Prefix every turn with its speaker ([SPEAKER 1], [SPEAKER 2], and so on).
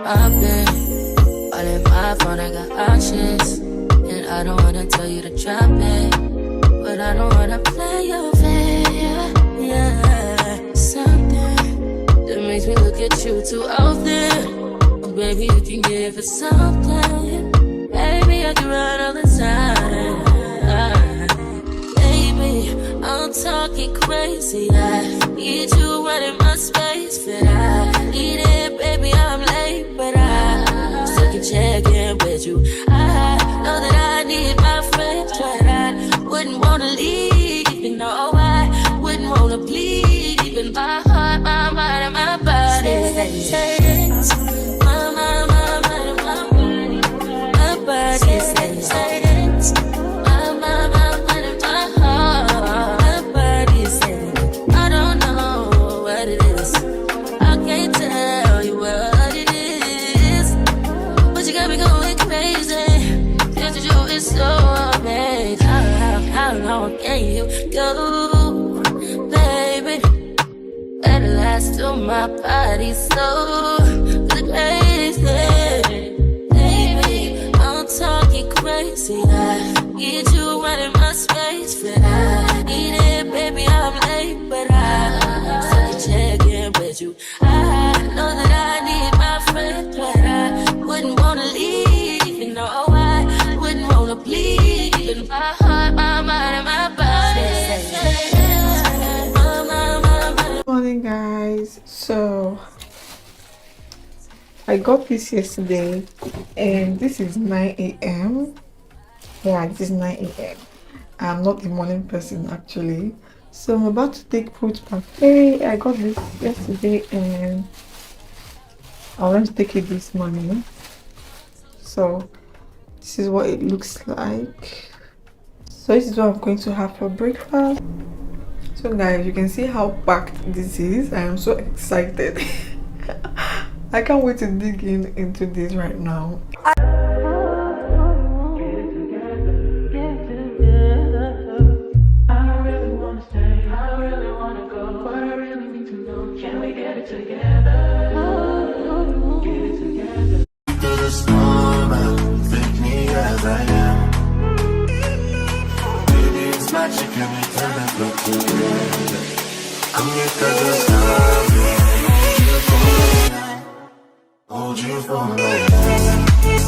[SPEAKER 1] I've been all in my phone, I got options. And I don't wanna tell you to drop it, but I don't wanna play your fair. Yeah, something that makes me look at you too often. Oh, baby, you can give it something. Baby, I can run all the time. Baby, I'm talking crazy. I need you running my space, but I need it, baby. I'm late, but I still can check in with you. I know that I need my friends, but I wouldn't wanna leave. You know, I wouldn't wanna bleed. Even my heart, my mind, and my body. Say it. My mind, my body. My body says it. My mind, and my heart. My body says I don't know what it is. I can't tell you what it is, but you got me going crazy. Just you is so amazing. How long can you go, baby? At last, till my body's so crazy. Baby, I'm talking crazy. I need you running my space, but I need it, baby. I'm late, but I still can check in with you. I know that I need my friend, but I wouldn't wanna leave. You know, I wouldn't wanna bleed. Even my heart, my mind, and my body.
[SPEAKER 2] Good morning, guys. So I got this yesterday, and this is 9 a.m. Yeah, this is 9 a.m. I'm not a morning person actually, so I'm about to take fruit parfait. I got this yesterday, and I want to take it this morning. So this is what it looks like. So this is what I'm going to have for breakfast. So guys, you can see how packed this is. I am so excited. I can't wait to dig into this right now.
[SPEAKER 3] Hold you for a moment.